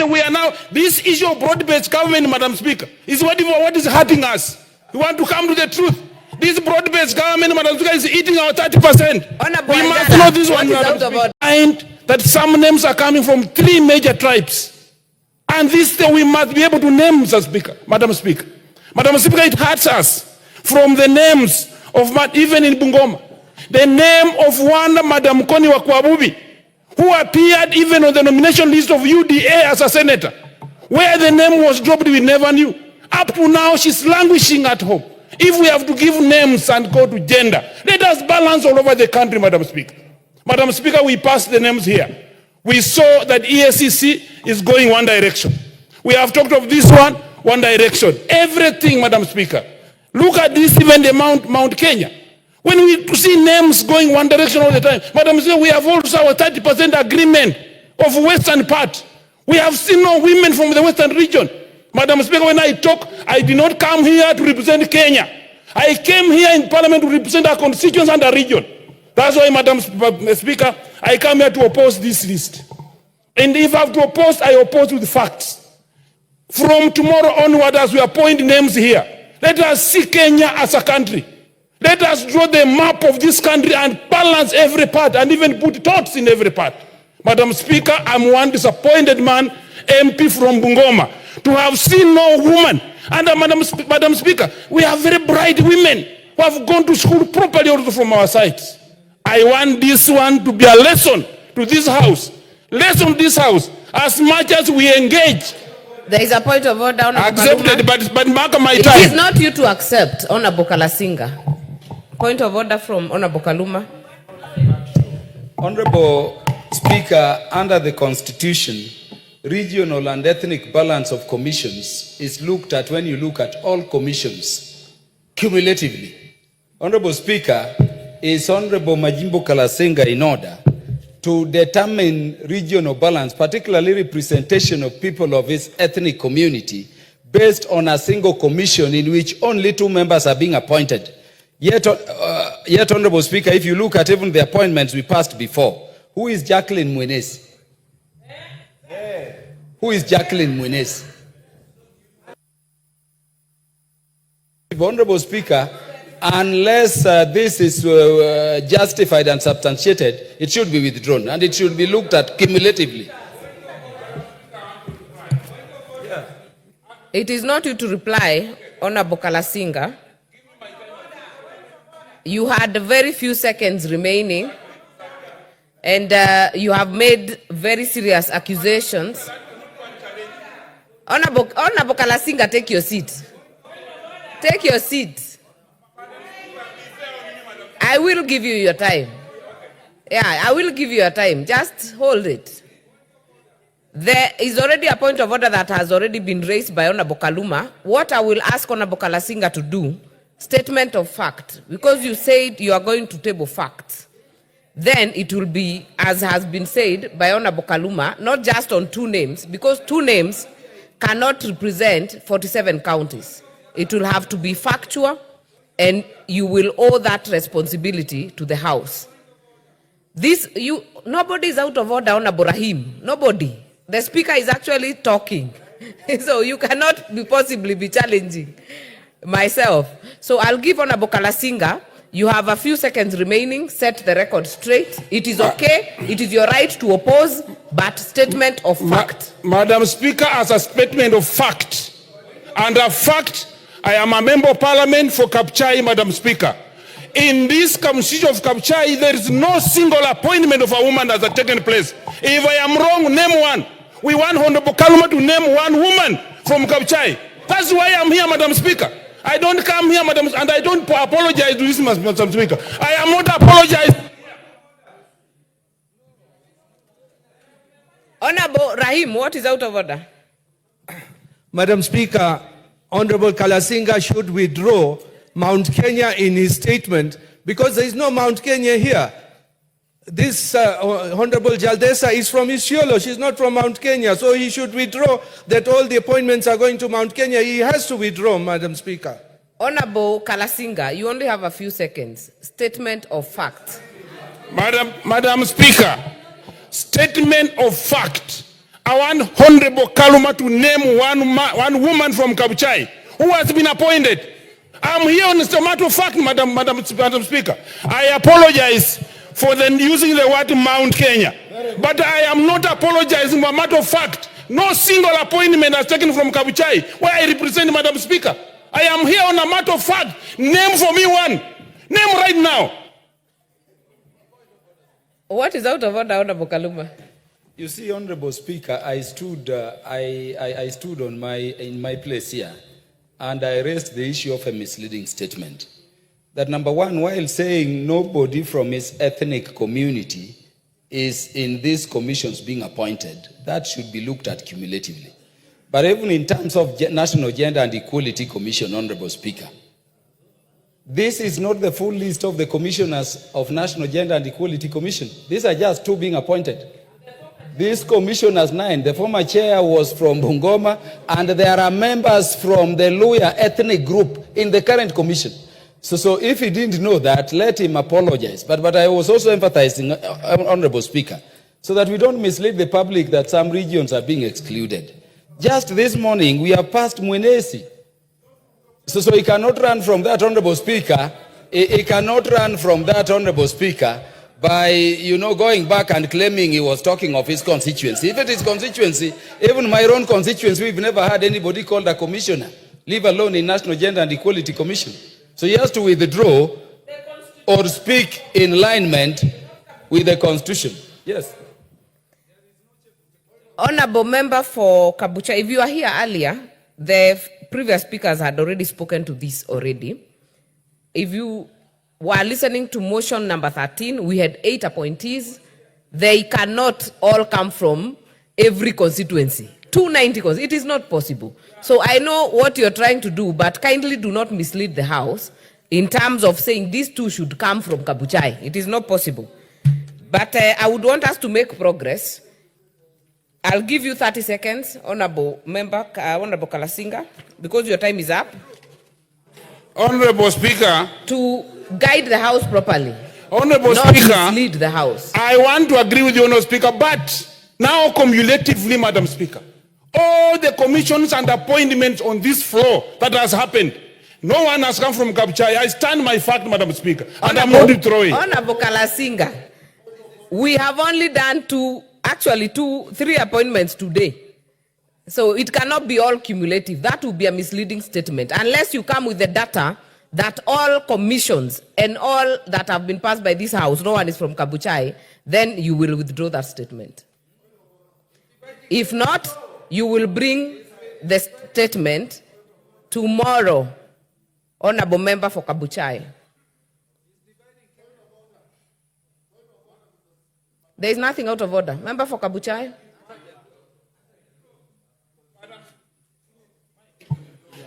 we are now, this issue of broad-based government, Madam Speaker, is what is hurting us. We want to come to the truth. This broad-based government, Madam Speaker, is eating our 30%. We must know this one, Madam Speaker. And that some names are coming from 3 major tribes. And this thing we must be able to name, Mr. Speaker, Madam Speaker. Madam Speaker, it hurts us from the names of, even in Bungoma, the name of one Madam Koni wa Kwabubi, who appeared even on the nomination list of UDA as a senator. Where the name was dropped, we never knew. Up to now, she's languishing at home. If we have to give names and go to gender, let us balance all over the country, Madam Speaker. Madam Speaker, we passed the names here. We saw that EACC is going one direction. We have talked of this one direction. Everything, Madam Speaker. Look at this, even the Mount Kenya. When we see names going one direction all the time, Madam Speaker, we have also our 30% agreement of western part. We have seen no women from the western region. Madam Speaker, when I talk, I did not come here to represent Kenya. I came here in Parliament to represent our constituents and our region. That's why, Madam Speaker, I come here to oppose this list. And if I have to oppose, I oppose with facts. From tomorrow onward, as we appoint names here, let us see Kenya as a country. Let us draw the map of this country and balance every part and even put thoughts in every part. Madam Speaker, I'm one disappointed man, MP from Bungoma, to have seen no woman. And Madam Speaker, we have very bright women who have gone to school properly also from our sides. I want this one to be a lesson to this house. Lesson to this house. As much as we engage. There is a point of order, Honorable accepted, but mark my time. It is not you to accept, Honorable Kalasinga. Point of order from Honorable Kaluma. Honorable Speaker, under the Constitution, regional and ethnic balance of commissions is looked at when you look at all commissions cumulatively. Honorable Speaker, is Honorable Majimbo Kalasinga in order to determine regional balance, particularly representation of people of his ethnic community, based on a single commission in which only 2 members are being appointed? Yet, Honorable Speaker, if you look at even the appointments we passed before, who is Jacqueline Mwenesi? Who is Jacqueline Mwenesi? Honorable Speaker, unless this is justified and substantiated, it should be withdrawn and it should be looked at cumulatively. It is not you to reply, Honorable Kalasinga. You had very few seconds remaining, and you have made very serious accusations. Honorable Kalasinga, take your seat. Take your seat. I will give you your time. Yeah, I will give you your time. Just hold it. There is already a point of order that has already been raised by Honorable Kaluma. What I will ask Honorable Kalasinga to do, statement of fact, because you said you are going to table facts, then it will be, as has been said by Honorable Kaluma, not just on 2 names, because 2 names cannot represent 47 counties. It will have to be factual, and you will owe that responsibility to the House. Nobody is out of order, Honorable Rahim. Nobody. The Speaker is actually talking. So you cannot possibly be challenging myself. So I'll give Honorable Kalasinga. You have a few seconds remaining. Set the record straight. It is okay. It is your right to oppose, but statement of fact. Madam Speaker, as a statement of fact, and a fact, I am a member of Parliament for Kapchai, Madam Speaker. In this constitution of Kapchai, there is no single appointment of a woman that has taken place. If I am wrong, name one. We want Honorable Kaluma to name one woman from Kapchai. That's why I'm here, Madam Speaker. I don't come here, Madam, and I don't apologize to this, Madam Speaker. I am not apologizing. Honorable Rahim, what is out of order? Madam Speaker, Honorable Kalasinga should withdraw Mount Kenya in his statement because there is no Mount Kenya here. This Honorable Jaldesa is from Isiolo. She's not from Mount Kenya. So he should withdraw that all the appointments are going to Mount Kenya. He has to withdraw, Madam Speaker. Honorable Kalasinga, you only have a few seconds. Statement of fact. Madam Speaker, statement of fact. I want Honorable Kaluma to name one woman from Kabuchai who has been appointed. I'm here on a matter of fact, Madam Speaker. I apologize for using the word Mount Kenya. But I am not apologizing for a matter of fact. No single appointment has taken from Kabuchai, where I represent, Madam Speaker. I am here on a matter of fact. Name for me one. Name right now. What is out of order, Honorable Kaluma? You see, Honorable Speaker, I stood in my place here, and I raised the issue of a misleading statement. That number one, while saying nobody from his ethnic community is in these commissions being appointed, that should be looked at cumulatively. But even in terms of National Gender and Equality Commission, Honorable Speaker, this is not the full list of the commissioners of National Gender and Equality Commission. These are just 2 being appointed. This commission has 9. The former chair was from Bungoma, and there are members from the Waluhya ethnic group in the current commission. So if he didn't know that, let him apologize. But I was also emphasizing, Honorable Speaker, so that we don't mislead the public that some regions are being excluded. Just this morning, we have passed Mwenesi. So he cannot run from that, Honorable Speaker. He cannot run from that, Honorable Speaker, by, going back and claiming he was talking of his constituency. If it is constituency, even my own constituency, we've never had anybody called a commissioner, leave alone in National Gender and Equality Commission. So he has to withdraw or speak in alignment with the Constitution. Yes. Honorable Member for Kabuchai, if you are here earlier, the previous speakers had already spoken to this already. If you were listening to motion number 13, we had 8 appointees. They cannot all come from every constituency. 290, it is not possible. So I know what you're trying to do, but kindly do not mislead the House in terms of saying these 2 should come from Kabuchai. It is not possible. But I would want us to make progress. I'll give you 30 seconds, Honorable Member, Honorable Kalasinga, because your time is up. Honorable Speaker, to guide the House properly. Honorable not Speaker, mislead the House. I want to agree with you, Honorable Speaker, but now cumulatively, Madam Speaker, all the commissions and appointments on this floor that has happened, no one has come from Kabuchai. I stand my fact, Madam Speaker, and I'm not withdrawing. Honorable Kalasinga, we have only done 3 appointments today. So it cannot be all cumulative. That would be a misleading statement. Unless you come with the data that all commissions and all that have been passed by this House, no one is from Kabuchai, then you will withdraw that statement. If not, you will bring the statement tomorrow, Honorable Member for Kabuchai. There is nothing out of order. Member for Kabuchai.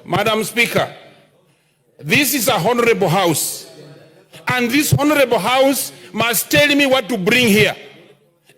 Madam Speaker, this is a honorable House, and this honorable House must tell me what to bring here.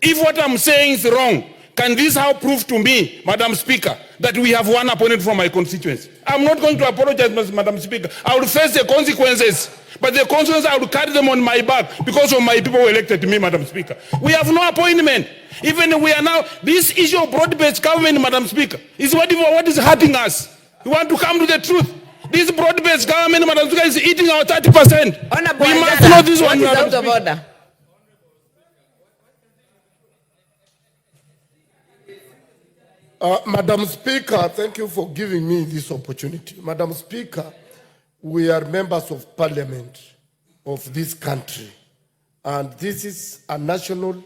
If what I'm saying is wrong, can this House prove to me, Madam Speaker, that we have one opponent from my constituency? I'm not going to apologize, Madam Speaker. I will face the consequences, but the consequences I will carry them on my back because of my people who elected me, Madam Speaker. We have no appointment. Even we are now, this issue of broad-based government, Madam Speaker, is what is hurting us. We want to come to the truth. This broad-based government, Madam Speaker, is eating our 30%. Honorable We must know this one, what is Madam out of Speaker. order? Madam Speaker, thank you for giving me this opportunity. Madam Speaker, we are members of parliament of this country, and this is a national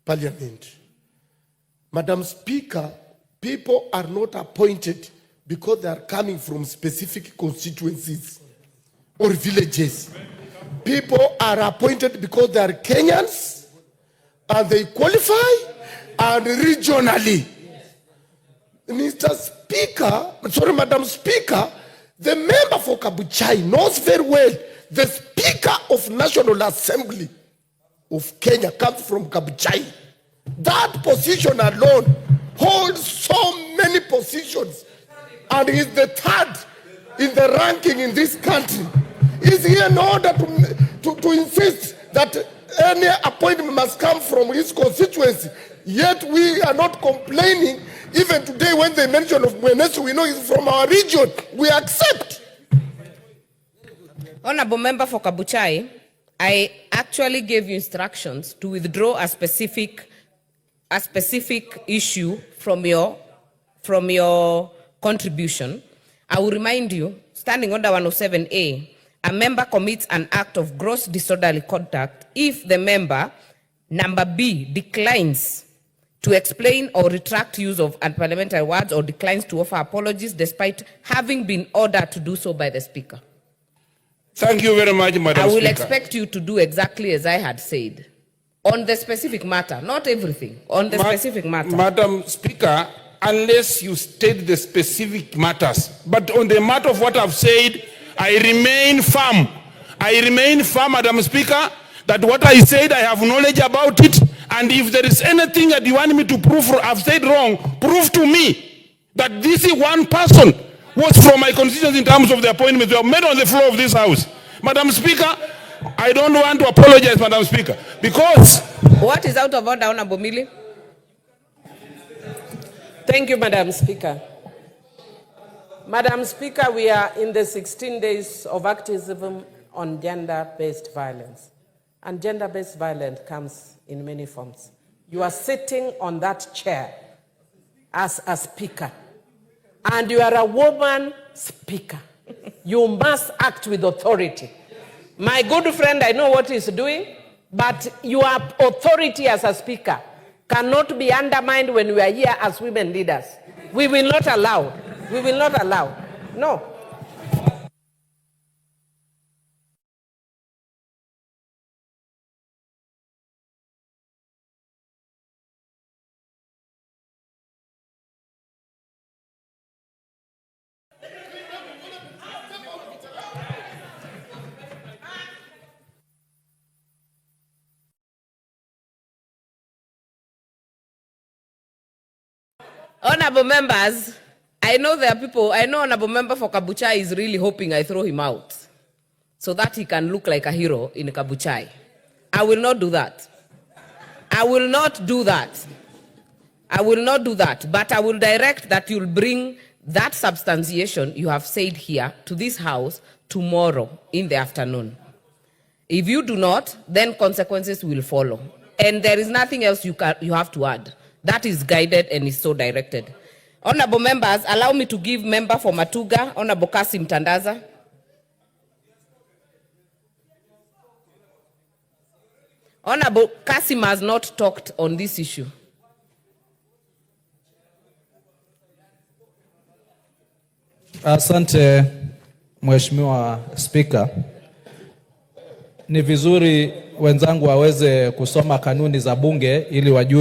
parliament. Madam Speaker, people are not appointed because they are coming from specific constituencies or villages. People are appointed because they are Kenyans and they qualify, and regionally. Mr. Speaker, sorry, Madam Speaker, the member for Kabuchai knows very well the Speaker of National Assembly of Kenya comes from Kabuchai. That position alone holds so many positions and is the 3rd in the ranking in this country. Is he in order to insist that any appointment must come from his constituency. Yet we are not complaining. Even today when they mention of Mwenesu, we know it's from our region. We accept. Honorable Member for Kabuchai, I actually gave you instructions to withdraw a specific issue from your contribution. I will remind you, standing under 107A, a member commits an act of gross disorderly conduct if the member, number B, declines to explain or retract use of unparliamentary words or declines to offer apologies despite having been ordered to do so by the Speaker. Thank you very much, Madam Speaker. I will expect you to do exactly as I had said. On the specific matter, not everything, on the specific matter. Madam Speaker, unless you state the specific matters, but on the matter of what I've said, I remain firm. I remain firm, Madam Speaker, that what I said, I have knowledge about it, and if there is anything that you want me to prove or I've said wrong, prove to me that this is one person was from my constituents in terms of the appointments they have made on the floor of this House. Madam Speaker, I don't want to apologize, Madam Speaker, because... What is out of order, Honorable Mili? Thank you, Madam Speaker. Madam Speaker, we are in the 16 days of activism on gender-based violence. And gender-based violence comes in many forms. You are sitting on that chair as a speaker, and you are a woman speaker. You must act with authority. My good friend, I know what he's doing, but your authority as a speaker cannot be undermined when we are here as women leaders. We will not allow. We will not allow. No. Honorable members, I know there are people, I know Honorable Member for Kabuchai is really hoping I throw him out so that he can look like a hero in Kabuchai. I will not do that. I will not do that. I will not do that, but I will direct that you'll bring that substantiation you have said here to this House tomorrow in the afternoon. If you do not, then consequences will follow. And there is nothing else you have to add. That is guided and is so directed. Honorable members, allow me to give member for Matuga, Honorable Kasim Tandaza. Honorable Kasim has not talked on this issue. Asante, Mheshimiwa Speaker. Ni vizuri wenzangu waweze kusoma kanuni za bunge ili wajue